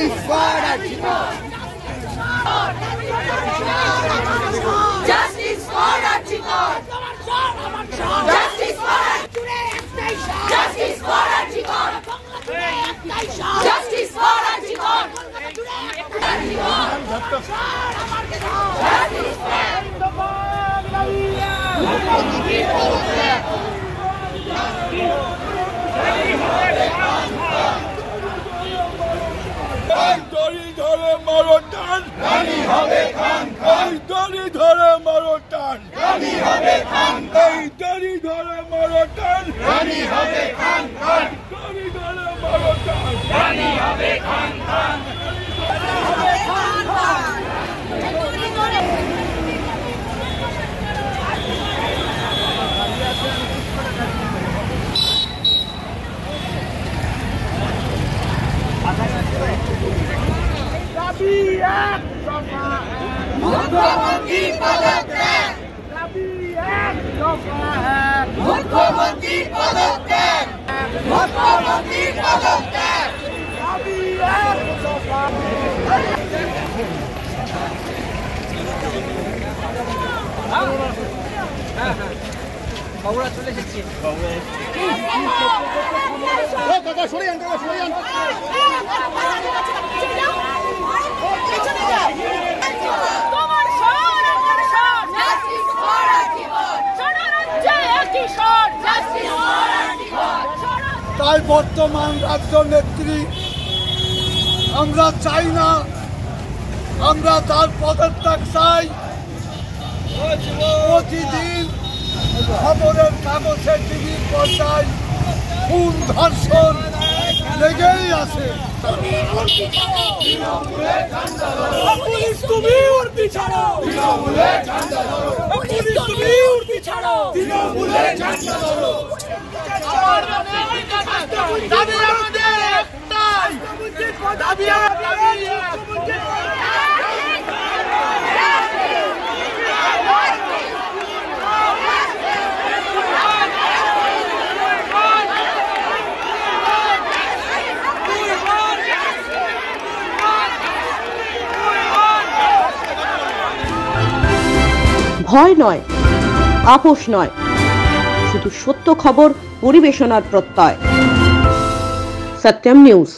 Justice for Archikor! Justice for Archikor! Justice for Justice for Archikor! Justice for Archikor! রানী হবে খান খান দড়ি ধরে মারো টান রানী হবে খান এই দড়ি ধরে মারো টান রানী হবে খান খান দড়ি ধরে মারো টান রানী হবে খান খান মুখ্যমন্ত্রী পদত্যাগ মুখ্যমন্ত্রী পদত্যাগ মুখ্যমন্ত্রী পদত্যাগ বাবুরা চলে এসেছি দাদা সরে যান দাদা সরে যান তাই বর্তমান রাজ্য নেত্রী আমরা চাই না, আমরা তার পদত্যাগ চাই। প্রতিদিন খবরের কাগজে টিভির পর্দায় খুন ধর্ষণ লেগেই আছে। তুমি উর্দি ছাড়ো তুমি উর্দি ছাড়ো তৃণমূলে ঝান্ডা ধরো দাবি আমাদের একটাই দাবি ভয় নয়, আপোষ নয়, শুধু সত্য খবর পরিবেশনার প্রত্যয়। সত্যম নিউজ।